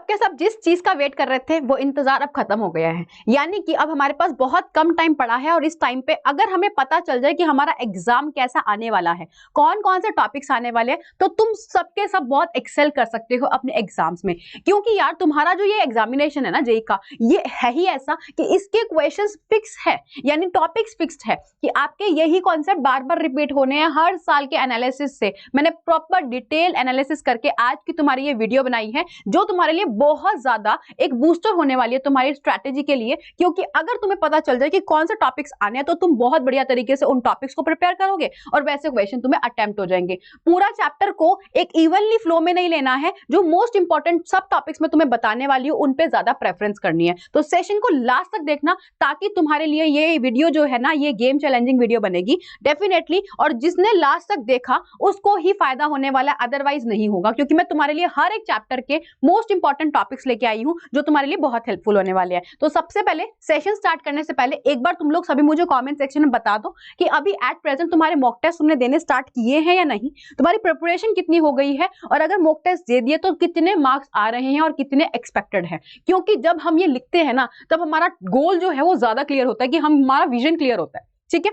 के सब जिस चीज का वेट कर रहे थे वो इंतजार अब खत्म हो गया है, यानी कि अब हमारे पास बहुत कम टाइम पड़ा है और इस टाइम पे अगर हमें पता चल जाए कि हमारा एग्जाम कैसा आने वाला है, कौन कौन से टॉपिक्स आने वाले हैं, तो तुम सबके सब बहुत एक्सेल कर सकते हो अपने एग्जाम्स में। क्योंकि यार तुम्हारा जो ये एग्जामिनेशन है ना जेईई का, ये है ही ऐसा कि इसके क्वेश्चंस फिक्स है, यानी टॉपिक्स फिक्स्ड है कि आपके यही कॉन्सेप्ट बार बार रिपीट होने हैं हर साल के एनालिसिस से। मैंने प्रॉपर डिटेल एनालिसिस करके आज की तुम्हारी ये वीडियो बनाई है, जो तुम्हारे लिए बहुत ज्यादा एक बूस्टर होने वाली है तुम्हारी स्ट्रैटेजी के लिए। क्योंकि अगर तुम्हें पता चल जाए कि कौन से टॉपिक्स आने हैं, तो तुम बहुत बढ़िया तरीके से उन टॉपिक्स को प्रिपेयर करोगे और वैसे क्वेश्चन तुम्हें अटेम्प्ट हो जाएंगे। पूरा चैप्टर को एक इवनली फ्लो में नहीं लेना है, जो मोस्ट इंपॉर्टेंट सब टॉपिक्स में तुम्हें बताने वाली हूं उन पे ज्यादा प्रेफरेंस करनी है। तो सेशन को लास्ट तक देखना, ताकि तुम्हारे लिए ये वीडियो जो है ना, ये गेम चैलेंजिंग वीडियो बनेगी डेफिनेटली। और जिसने लास्ट तक देखा उसको ही फायदा होने वाला, अदरवाइज नहीं होगा। क्योंकि मैं तुम्हारे लिए हर एक चैप्टर के मोस्ट इंपॉर्टेंट टॉपिक्स लेके आई हूं जो तुम्हारे लिए बहुत हेल्पफुल होने वाले हैं। तो सबसे पहले सेशन स्टार्ट करने से पहले एक बार तुम लोग सभी मुझे कमेंट सेक्शन में बता दो कि अभी एट प्रेजेंट तुम्हारे मॉक टेस्ट तुमने देने स्टार्ट किए हैं या नहीं, तुम्हारी प्रिपरेशन कितनी हो गई है, और अगर मॉक टेस्ट दे दिए तो कितने मार्क्स आ रहे हैं और कितने एक्सपेक्टेड है। क्योंकि जब हम ये लिखते हैं ना, तब हमारा गोल जो है वो ज्यादा क्लियर होता है, कि हमारा विजन क्लियर होता है। ठीक है,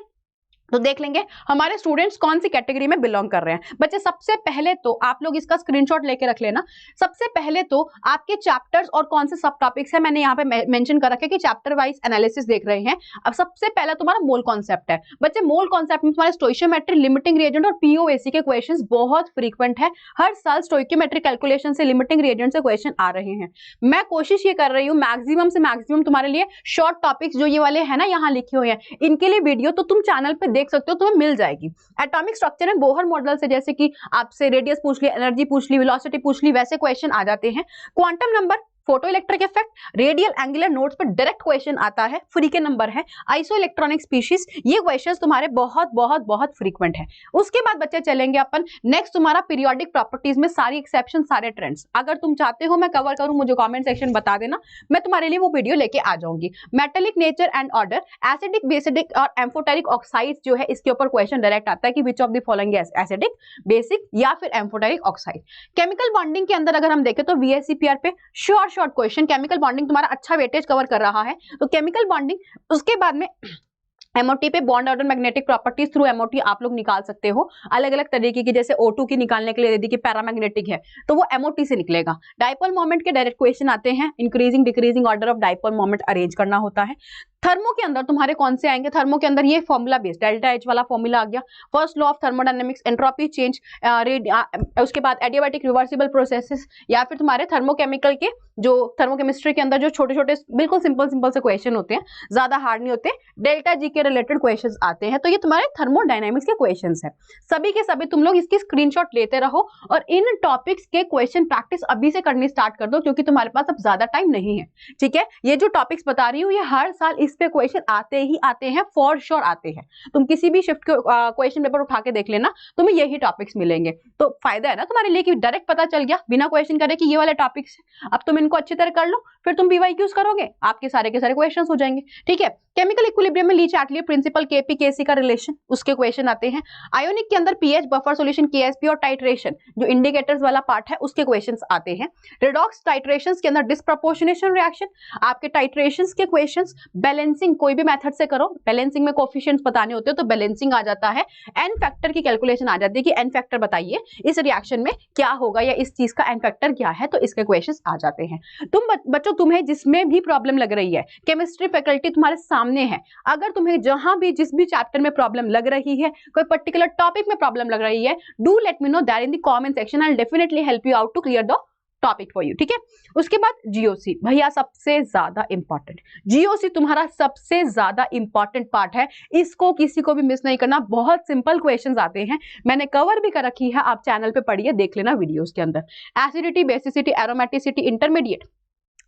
तो देख लेंगे हमारे स्टूडेंट्स कौन सी कैटेगरी में बिलोंग कर रहे हैं। बच्चे सबसे पहले तो आप लोग इसका स्क्रीनशॉट लेके रख लेना। सबसे पहले तो आपके चैप्टर्स और कौन से सब टॉपिक्स है मैंने यहाँ पे मेंशन कर रखे कि चैप्टर वाइज एनालिसिस देख रहे हैं। अब सबसे पहला तुम्हारा मोल कॉन्सेप्ट है। बच्चे मोल कॉन्सेप्ट में तुम्हारे स्टोइशियोमेट्री, लिमिटिंग रिएजेंट और पीओएसी के क्वेश्चंस बहुत फ्रीक्वेंट है। हर साल स्टोइकियोमेट्री कैलकुलेशन से, लिमिटिंग रिएजेंट से क्वेश्चन आ रहे हैं। मैं कोशिश ये कर रही हूँ मैक्सिमम से मैक्सिमम तुम्हारे लिए शॉर्ट टॉपिक्स जो ये वाले है ना यहाँ लिखे हुए हैं, इनके लिए वीडियो तो तुम चैनल पे देख सकते हो, तुम्हें मिल जाएगी। एटॉमिक स्ट्रक्चर में बोहर मॉडल से, जैसे कि आपसे रेडियस पूछ ली, एनर्जी पूछ ली, वेलोसिटी पूछ ली, वैसे क्वेश्चन आ जाते हैं। Quantum number, photo electric effect, radial angular nodes पर डायरेक्ट क्वेश्चन आता है, फ्री के नंबर है। आइसो इलेक्ट्रॉनिक स्पीशीज, ये क्वेश्चंस तुम्हारे बहुत बहुत बहुत फ्रीक्वेंट है। उसके बाद बच्चे चलेंगे अपन नेक्स्ट तुम्हारा पीरियोडिक प्रॉपर्टीज में सारी एक्सेप्शन, सारे ट्रेंड्स। अगर तुम चाहते हो मैं कवर करूं, मुझे कमेंट सेक्शन बता देना, मैं तुम्हारे लिए वो वीडियो लेके आ जाऊंगी। Metallic nature and order, acidic, basic और एम्फोटेरिक ऑक्साइड्स जो है, इसके ऊपर क्वेश्चन डायरेक्ट आता है कि which of the following is acidic, basic या फिर एम्फोटेरिक ऑक्साइड। केमिकल बॉन्डिंग के अंदर अगर हम देखें तो वीएससीपीआर पे शॉर्ट क्वेश्चन, केमिकल बॉन्डिंग तुम्हारा अच्छा वेटेज कवर कर रहा है, तो केमिकल बॉन्डिंग। उसके बाद में एमओटी पे bond order magnetic properties through MOT आप लोग निकाल सकते हो अलग अलग तरीके की। जैसे O2 की निकालने के लिए यदि कि पैरामैग्नेटिक है तो वो एमओटी से निकलेगा। डाइपोल मोमेंट के डायरेक्ट क्वेश्चन आते हैं, increasing decreasing order of dipole moment arrange करना होता है। थर्मो के अंदर तुम्हारे कौन से आएंगे, थर्मो के अंदर ये फॉर्मूला बेस्ड डेल्टा एच वाला फॉर्मूला आ गया। First law of thermodynamics, entropy change, उसके बाद एडियाबैटिक रिवर्सिबल प्रोसेसेस, या फिर तुम्हारे थर्मोकेमिकल के जो थर्मोकेमिस्ट्री के अंदर जो छोटे छोटे बिल्कुल सिंपल से क्वेश्चन होते हैं, ज्यादा हार्ड नहीं होते, डेल्टा जी के रिलेटेड क्वेश्चंस आते हैं। तो ये तुम्हारे थर्मोडायनेमिक्स के क्वेश्चंस हैं। सभी के सभी तुम लोग इसकी स्क्रीनशॉट लेते रहो और इन टॉपिक्स के क्वेश्चन प्रैक्टिस अभी से करनी स्टार्ट कर दो, क्योंकि तुम्हारे पास अब ज्यादा टाइम नहीं है। ठीक है, ये जो टॉपिक्स बता रही हूँ ये हर साल इस पे क्वेश्चन आते ही आते हैं, फॉर श्योर आते हैं। तुम किसी भी शिफ्ट क्वेश्चन पेपर उठा के देख लेना, तुम्हें यही टॉपिक्स मिलेंगे। तो फायदा है ना तुम्हारे लिए कि डायरेक्ट पता चल गया बिना क्वेश्चन करे कि ये वाले टॉपिक्स। अब तुम इनको अच्छी तरह कर लो, फिर तुम पीवाईक्यूज करोगे, आपके सारे के सारे क्वेश्चंस हो जाएंगे। ठीक है, केमिकल इक्विलिब्रियम में ली चार्ट लिए प्रिंसिपल केपी केसी का रिलेशन, उसके क्वेश्चन आते हैं। आयोनिक के अंदर पीएच, बफर सॉल्यूशन, केएसपी और टाइट्रेशन जो इंडिकेटर्स वाला पार्ट है उसके क्वेश्चंस आते हैं। रिडॉक्स टाइट्रेशंस के अंदर डिस्प्रपोर्शनेशन रिएक्शन, आपके टाइट्रेशंस के क्वेश्चंस। बैलेंसिंग कोई भी मेथड से करो, बैलेंसिंग में कोफिशिएंट्स बताने होते हैं तो बैलेंसिंग आ जाता है। एन फैक्टर की कैलकुलेशन आ जाती है कि एन फैक्टर बताइए इस रिएक्शन में क्या होगा या इस चीज का एन फैक्टर क्या है, तो इसके क्वेश्चंस आ जाते हैं। तुम बच्चों तुम्हें जिसमें भी प्रॉब्लम लग रही है, केमिस्ट्री फैकल्टी तुम्हारे सामने है। अगर तुम्हें जहां भी जिस भी चैप्टर में प्रॉब्लम लग रही है, कोई पर्टिकुलर टॉपिक में प्रॉब्लम लग रही है, do let me know that in the comment section, I will definitely help you out to clear the topic for you. ठीक है, उसके बाद जीओसी, भैया सबसे ज्यादा इंपॉर्टेंट, जीओसी तुम्हारा सबसे ज्यादा इंपॉर्टेंट पार्ट है, इसको किसी को भी मिस नहीं करना। बहुत सिंपल क्वेश्चंस आते हैं, मैंने कवर भी कर रखी है, आप चैनल पे पढ़िए, देख लेना वीडियोस के अंदर। एसिडिटी, बेसिसिटी, एरोमेटिसिटी, इंटरमीडिएट,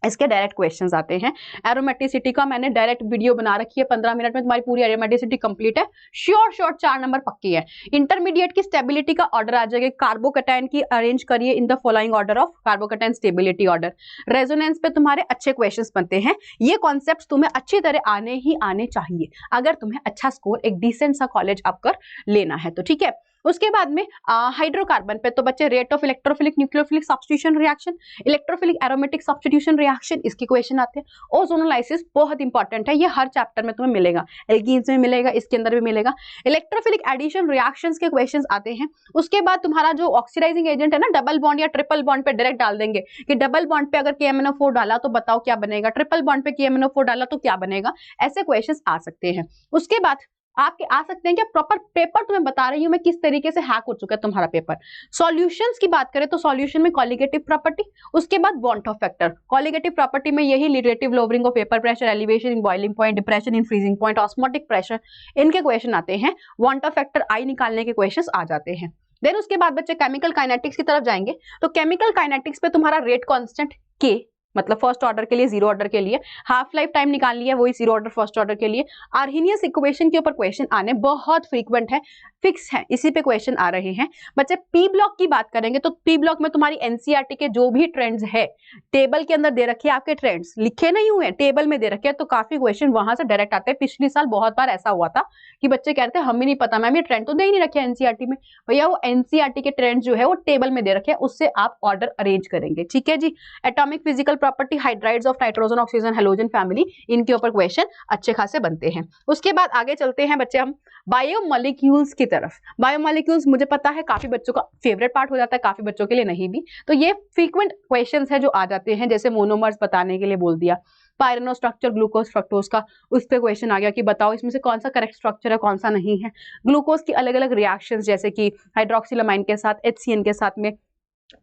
इसके डायरेक्ट क्वेश्चंस आते हैं। एरोमेटिसिटी का मैंने डायरेक्ट वीडियो बना रखी है, 15 मिनट में तुम्हारी पूरी एरोमेटिसिटी कंप्लीट है। श्योर 4 नंबर पक्की है। इंटरमीडिएट की स्टेबिलिटी का ऑर्डर आ जाएगा, कार्बोकैटायन की अरेंज करिए in the following order of carbocation stability order. Resonance पे तुम्हारे अच्छे क्वेश्चंस बनते हैं। ये कॉन्सेप्ट्स तुम्हें अच्छी तरह आने ही आने चाहिए अगर तुम्हें अच्छा स्कोर एक डिसेंट सा कॉलेज आपकर लेना है तो। ठीक है, उसके बाद में हाइड्रोकार्बन पे तो बच्चे rate of electrophilic nucleophilic substitution reaction, electrophilic aromatic substitution reaction, इसके क्वेश्चन आते हैं। ओजोनोलाइसिस बहुत इंपॉर्टेंट है, ये हर चैप्टर में तुम्हें मिलेगा, एल्कीन्स में मिलेगा, इसके अंदर भी मिलेगा। इलेक्ट्रोफिलिक एडिशन रिएक्शंस के क्वेश्चंस आते हैं। उसके बाद तुम्हारा जो ऑक्सीडाइजिंग एजेंट है ना, डबल बॉन्ड या ट्रिपल बॉन्ड पे डायरेक्ट डाल देंगे कि डबल बॉन्ड पे अगर KMnO4 डाला तो बताओ क्या बनेगा, ट्रिपल बॉन्ड पे KMnO4 डाला तो क्या बनेगा, ऐसे क्वेश्चंस आ सकते हैं। उसके बाद आपके आ सकते हैं क्या प्रॉपर पेपर तुम्हें बता रही हूं मैं किस तरीके से हैक हो चुका है तुम्हारा पेपर। सॉल्यूशंस की बात करें तो सॉल्यूशन में कॉलिगेटिव प्रॉपर्टी, उसके बाद want of factor. Colligative property में यही relative lowering of vapour pressure, elevation in boiling point, depression in freezing point, osmotic pressure, इनके क्वेश्चन आते हैं। वांट ऑफ फैक्टर आई निकालने के क्वेश्चन आ जाते हैं। देन उसके बाद बच्चे केमिकल काइनेटिक्स की तरफ जाएंगे, तो केमिकल काइनेटिक्स पे तुम्हारा रेट कांस्टेंट K, मतलब फर्स्ट ऑर्डर के लिए, जीरो ऑर्डर के लिए हाफ लाइफ टाइम निकाल लिया, वही जीरो ऑर्डर फर्स्ट ऑर्डर के लिए। आर्हेनियस इक्वेशन के ऊपर क्वेश्चन आने बहुत फ्रीक्वेंट है, फिक्स है, इसी पे क्वेश्चन आ रहे हैं। बच्चे पी ब्लॉक की बात करेंगे तो पी ब्लॉक में तुम्हारी एनसीईआरटी के जो भी ट्रेंड्स है टेबल के अंदर दे रखे हैं, आपके ट्रेंड्स लिखे नहीं हुए टेबल में दे रखे हैं, तो काफी क्वेश्चन वहां से डायरेक्ट आते हैं। पिछले साल बहुत बार ऐसा हुआ था कि बच्चे कहते हैं हमें नहीं पता मैम, ये ट्रेंड तो दे ही नहीं रखे एनसीईआरटी में। भैया वो एनसीईआरटी के ट्रेंड जो है वो टेबल में दे रखे हैं, उससे आप ऑर्डर अरेंज करेंगे, ठीक है जी। Atomic physical property, hydrides of nitrogen, oxygen, halogen family, इनके ऊपर क्वेश्चन अच्छे खासे बनते हैं। उसके बाद आगे चलते हैं बच्चे हम बायोमोलिक्यूल्स की तरफ। बायोमोलिक्यूल्स मुझे पता है काफी बच्चों का फेवरेट पार्ट हो जाता है, काफी बच्चों के लिए नहीं भी, तो ये फ्रीक्वेंट क्वेश्चंस है जो आ जाते हैं। जैसे मोनोमर्स बताने के लिए बोल दिया, पायरेनो स्ट्रक्चर ग्लूकोज फ्रक्टोज का, उस पे क्वेश्चन आ गया कि बताओ इसमें से कौन सा करेक्ट स्ट्रक्चर है कौन सा नहीं है। ग्लूकोज की अलग अलग रिएक्शंस जैसे कि हाइड्रोक्सिलामाइन के साथ, HCN के साथ में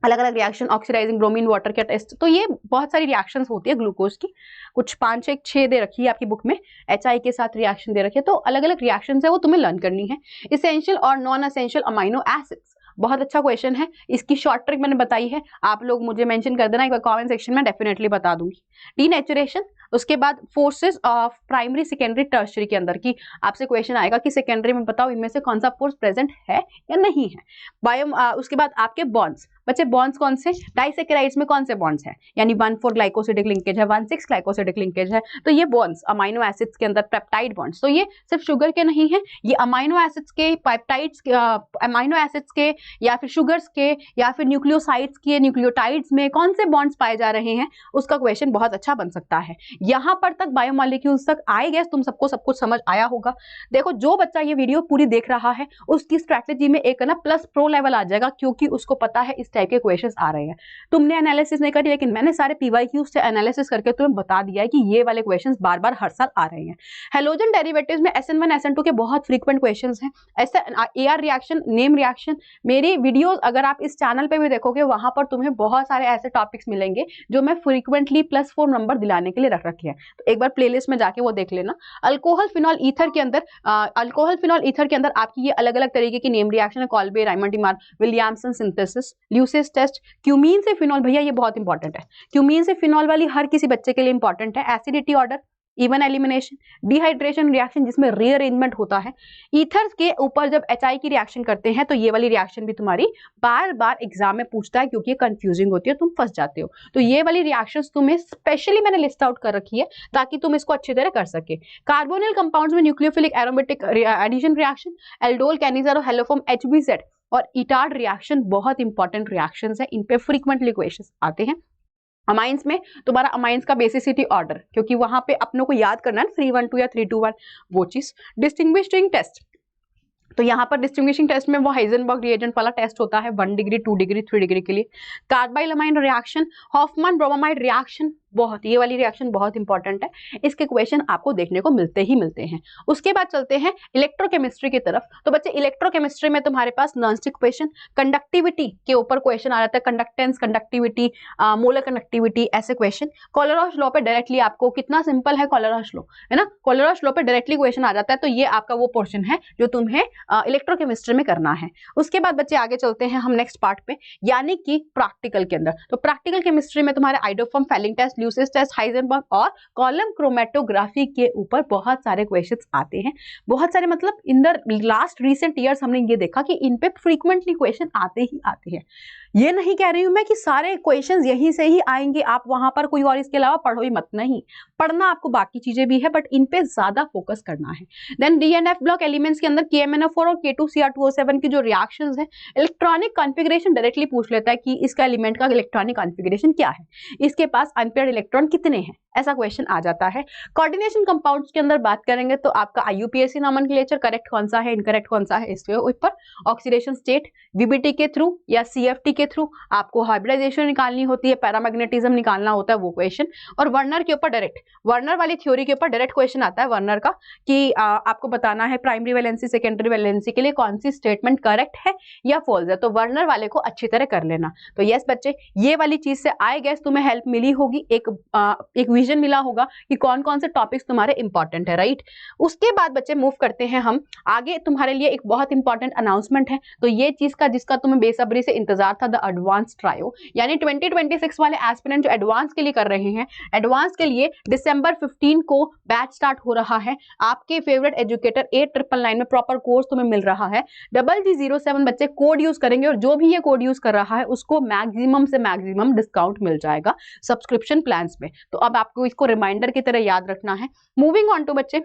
अलग अलग रिएक्शन, ऑक्सीडाइजिंग ब्रोमीन वाटर का टेस्ट, तो ये बहुत सारी रिएक्शंस होती है ग्लूकोज की, कुछ 5-6 दे रखी है आपकी बुक में, HI के साथ रिएक्शन दे रखी है, तो अलग अलग रिएक्शंस है वो तुम्हें लर्न करनी है। इसेंशियल और नॉन एसेंशियल अमाइनो एसिड्स, बहुत अच्छा क्वेश्चन है, इसकी शॉर्ट ट्रिक मैंने बताई है, आप लोग मुझे मेंशन कर देना एक बार कमेंट सेक्शन में, डेफिनेटली बता दूंगी। डीनेचुरेशन, उसके बाद forces of primary secondary tertiary के अंदर की आपसे क्वेश्चन आएगा कि सेकेंडरी में बताओ इनमें से कौन सा फोर्स प्रेजेंट है या नहीं है। उसके बाद आपके बॉन्ड्स, बच्चे बॉन्ड्स कौन से, डाइसेकेराइड्स में कौन से बॉन्ड्स हैं, यानी 1,4 ग्लाइकोसिडिक लिंकेज है, 1,6 ग्लाइकोसिडिक लिंकेज है, तो ये बॉन्ड्स अमाइनो एसिड्स के अंदर पेप्टाइड बॉन्ड्स, तो ये सिर्फ शुगर के नहीं है, ये अमाइनो एसिड्स के, पेप्टाइड्स के, अमाइनो एसिड्स के या फिर शुगर्स के या फिर न्यूक्लियोसाइड्स के, न्यूक्लियोटाइड्स में कौन से बॉन्ड्स पाए जा रहे हैं, उसका क्वेश्चन बहुत अच्छा बन सकता है। यहां पर तक बायोमॉलिक्यूल्स तक आए गए, तुम सबको सब कुछ समझ आया होगा। देखो जो बच्चा ये वीडियो पूरी देख रहा है उसकी स्ट्रैटेजी में एक ना प्लस प्रो लेवल आ जाएगा, क्योंकि उसको पता है इस टाइप के क्वेश्चंस आ रहे हैं। तुमने एनालिसिस नहीं करी, लेकिन मैंने सारे पीवाईक्यूज से एनालिसिस करके तुम्हें बता दिया है कि ये वाले क्वेश्चंस बार बार हर साल आ रहे हैं। हेलोजन डेरिवेटिव्स में SN1 SN2 के बहुत फ्रीक्वेंट क्वेश्चंस हैं। ऐसे AR रिएक्शन, नेम रिएक्शन, मेरी वीडियोस अगर आप इस चैनल पे भी देखोगे वहां पर तुम्हें बहुत सारे ऐसे टॉपिक्स मिलेंगे जो मैं फ्रीक्वेंटली +4 नंबर दिलाने के लिए रख रखे हैं, तो एक बार प्लेलिस्ट में जाके वो देख लेना। अल्कोहल फिनॉल ईथर के अंदर आपकी ये अलग अलग तरीके की नेम रिएक्शन है, Kolbe, Reimer Tiemann, Williamson synthesis, Lucas test, cumene से फिनॉल, भैया ये बहुत इंपॉर्टेंट है, क्यूमीन से फिनॉल वाली हर किसी बच्चे के लिए इंपॉर्टेंट है। Acidity order, even elimination, dehydration reaction जिसमें रीअरेंजमेंट होता है, ईथर्स के ऊपर जब HI की रिएक्शन करते हैं तो ये वाली रिएक्शन भी तुम्हारी बार बार एग्जाम में पूछता है, क्योंकि ये कंफ्यूजिंग होती है, तुम फंस जाते हो, तो ये वाली रिएक्शंस तुम्हें स्पेशली मैंने लिस्ट आउट कर रखी है ताकि तुम इसको अच्छी तरह कर सके। कार्बोनिल कंपाउंड्स में nucleophilic aromatic addition reaction, aldol, Cannizzaro और हेलोफॉर्म HBZ और इटार्ड रिएक्शन बहुत इंपॉर्टेंट रिएक्शंस है, इन पे फ्रीक्वेंटली क्वेश्चंस आते हैं। अमाइंस में तुम्हारा अमाइंस का बेसिसिटी ऑर्डर, क्योंकि वहां पे अपनों को याद करना है 312 या 321, वो चीज। डिस्टिंग्विशिंग टेस्ट, तो यहाँ पर डिस्टिंग्विशिंग टेस्ट में वो हाइजेनबर्ग रिएजेंट वाला टेस्ट होता है 1 डिग्री, 2 डिग्री, 3 डिग्री के लिए। कार्बाइलमाइन रिएक्शन, हॉफमैन ब्रोमाइड रिएक्शन, बहुत ये वाली रिएक्शन बहुत इंपॉर्टेंट है, इसके क्वेश्चन आपको देखने को मिलते ही मिलते हैं। उसके बाद चलते हैं इलेक्ट्रोकेमिस्ट्री की तरफ, तो बच्चे इलेक्ट्रोकेमिस्ट्री में तुम्हारे पास नॉनस्टिक क्वेश्चन, कंडक्टिविटी के ऊपर क्वेश्चन आ जाता है, कंडक्टेंस, कंडक्टिविटी, मोलर कंडक्टिविटी, ऐसे क्वेश्चन। कोलेरॉश लॉ पे डायरेक्टली आपको, कितना सिंपल है कोलेरॉश लॉ, है ना, कोलेरॉश लॉ पे डायरेक्टली क्वेश्चन आ जाता है, तो ये आपका वो पोर्शन है जो तुम्हें इलेक्ट्रोकेमिस्ट्री में करना है। उसके बाद बच्चे आगे चलते हैं हम नेक्स्ट पार्ट पे, यानी कि प्रैक्टिकल के अंदर। तो प्रैक्टिकल केमिस्ट्री में तुम्हारे iodoform, Fehling test, Lucas test, Heisenberg और कॉलम क्रोमेटोग्राफी के ऊपर बहुत सारे क्वेश्चंस आते हैं। बहुत सारे मतलब in the last recent years हमने ये देखा कि इन पे फ्रीक्वेंटली क्वेश्चन आते ही आते हैं। ये नहीं कह रही हूं मैं कि सारे क्वेश्चंस यहीं से ही आएंगे, आप वहां पर कोई और इसके अलावा पढ़ो ही मत, नहीं, पढ़ना आपको बाकी चीजें भी है, बट इन पे ज्यादा फोकस करना है। Then D and F block elements के अंदर KMnO4 और K2Cr2O7 की जो रिएक्शंस है, इलेक्ट्रॉनिक कॉन्फ़िगरेशन डायरेक्टली पूछ लेता है कि इसका एलिमेंट का इलेक्ट्रॉनिक कॉन्फ़िगरेशन क्या है, इसके पास अनपेयर्ड इलेक्ट्रॉन कितने हैं, ऐसा क्वेश्चन आ जाता है। कोऑर्डिनेशन कंपाउंड्स के अंदर बात करेंगे तो आपका IUPAC नॉमेनक्लेचर करेक्ट कौन सा है, इनकरेक्ट कौन सा है, इसके ऊपर ऑक्सीडेशन स्टेट VBT के थ्रू या CFT के थ्रू आपको हाइब्रिडाइजेशन निकालनी होती है, पैरामैग्नेटिज्म निकालना होता है वो क्वेश्चन, और वर्नर के ऊपर डायरेक्ट, वर्नर वाली थ्योरी के ऊपर डायरेक्ट क्वेश्चन आता है वर्नर का कि आपको बताना है प्राइमरी वैलेंसी सेकेंडरी वैलेंसी के लिए कौन सी स्टेटमेंट करेक्ट है या फॉल्स है, तो वर्नर वाले को अच्छी तरह कर लेना। तो यस बच्चे, ये वाली चीज से आई गेस तुम्हें हेल्प मिली होगी, एक विजन मिला होगा कि कौन कौन से टॉपिक्स तुम्हारे इंपॉर्टेंट है, राइट। उसके बाद बच्चे मूव करते हैं हम आगे, तुम्हारे लिए एक बहुत इंपॉर्टेंट अनाउंसमेंट है, तो ये चीज का जिसका तुम्हें बेसब्री से इंतजार था, द एडवांस ट्रायो, यानी 2026 वाले एस्पिरेंट जो एडवांस के लिए कर रहे हैं, एडवांस के लिए दिसंबर 15 को बैच स्टार्ट हो रहा है। आपके फेवरेट एजुकेटर 8999 में प्रॉपर कोर्स तुम्हें मिल रहा है। GG07 बच्चे कोड यूज करेंगे और जो भी ये कोड यूज कर रहा है उसको मैक्सिमम से मैक्सिमम डिस्काउंट मिल जाएगा सब्सक्रिप्शन प्लान्स में, तो अब आपको इसको रिमाइंडर की तरह याद रखना है। मूविंग ऑन टू बच्चे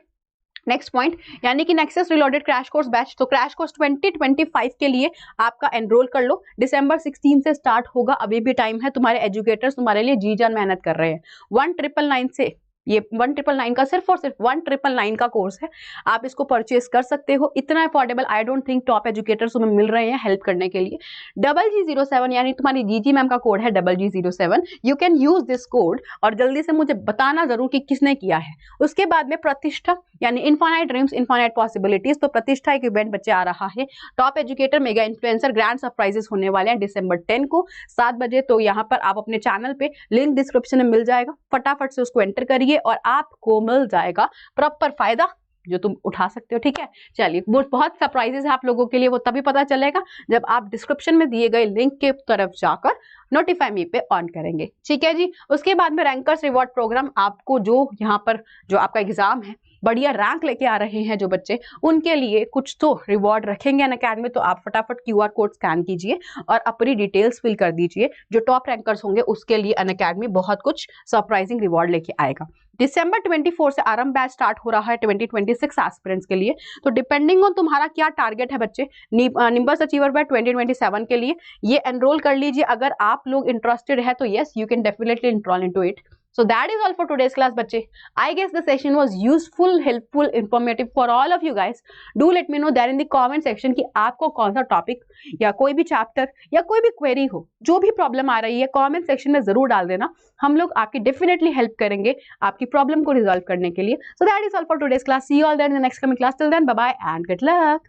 नेक्स्ट पॉइंट, यानी कि nexus reloaded crash course batch, तो क्रैश कोर्स 2025 के लिए आपका एनरोल कर लो, दिसंबर 16 से स्टार्ट होगा, अभी भी टाइम है, तुम्हारे एजुकेटर्स तुम्हारे लिए जी जान मेहनत कर रहे हैं। 1999 से ये 1999 का सिर्फ और सिर्फ 1999 का कोर्स है, आप इसको परचेस कर सकते हो, इतना affordable I don't think top educators तुम्हें मिल रहे हैं हेल्प करने के लिए। GG07 यानी तुम्हारी जीजी मैम का कोड है GG07, you can use this code, और जल्दी से मुझे बताना जरूर कि किसने किया है। उसके बाद में प्रतिष्ठा यानी इनफाइनाइट ड्रीम्स इनफाइनाइट पॉसिबिलिटीज, तो प्रतिष्ठा एक इवेंट बच्चे आ रहा है, top educator mega influencer grand surprises होने वाले हैं दिसंबर 10 को 7 बजे, तो यहाँ पर आप अपने चैनल पे लिंक डिस्क्रिप्शन में मिल जाएगा, फटाफट से उसको एंटर करिए और आपको मिल जाएगा प्रॉपर फायदा जो तुम उठा सकते हो, ठीक है। चलिए, वो बहुत सरप्राइजेस है आप लोगों के लिए, वो तभी पता चलेगा जब आप डिस्क्रिप्शन में दिए गए लिंक के तरफ जाकर नोटिफाई मी पे ऑन करेंगे, ठीक है जी। उसके बाद में रैंकर्स रिवॉर्ड प्रोग्राम, आपको जो यहाँ पर जो आपका एग्जाम है, बढ़िया रैंक लेके आ रहे हैं जो बच्चे, उनके लिए कुछ तो रिवॉर्ड रखेंगे अनअकैडमी, तो आप फटाफट QR कोड स्कैन कीजिए और अपनी डिटेल्स फिल कर दीजिए। जो टॉप रैंकर्स होंगे उसके लिए अनअकैडमी बहुत कुछ सरप्राइजिंग रिवॉर्ड लेके आएगा। दिसंबर 24 से आरंभ बैच स्टार्ट हो रहा है 2026 एस्पिरेंट्स के लिए, तो डिपेंडिंग ऑन तुम्हारा क्या टारगेट है बच्चे, निम्बस अचीवर बैच 2027 के लिए ये एनरोल कर लीजिए। अगर आप लोग इंटरेस्टेड है तो yes, you can definitely enrol into it. So that is all for today's class बच्चे। I guess the session was useful, helpful, informative for all of you guys. Do let me know there in the comment section कि आपको कौन सा topic या कोई भी chapter या कोई भी क्वेरी हो, जो भी प्रॉब्लम आ रही है कमेंट सेक्शन में जरूर डाल देना, हम लोग आपकी डेफिनेटली हेल्प करेंगे आपकी प्रॉब्लम को रिजॉल्व करने के लिए। So that is all for today's class. See you all there in the next coming class. Till then, bye bye and good luck.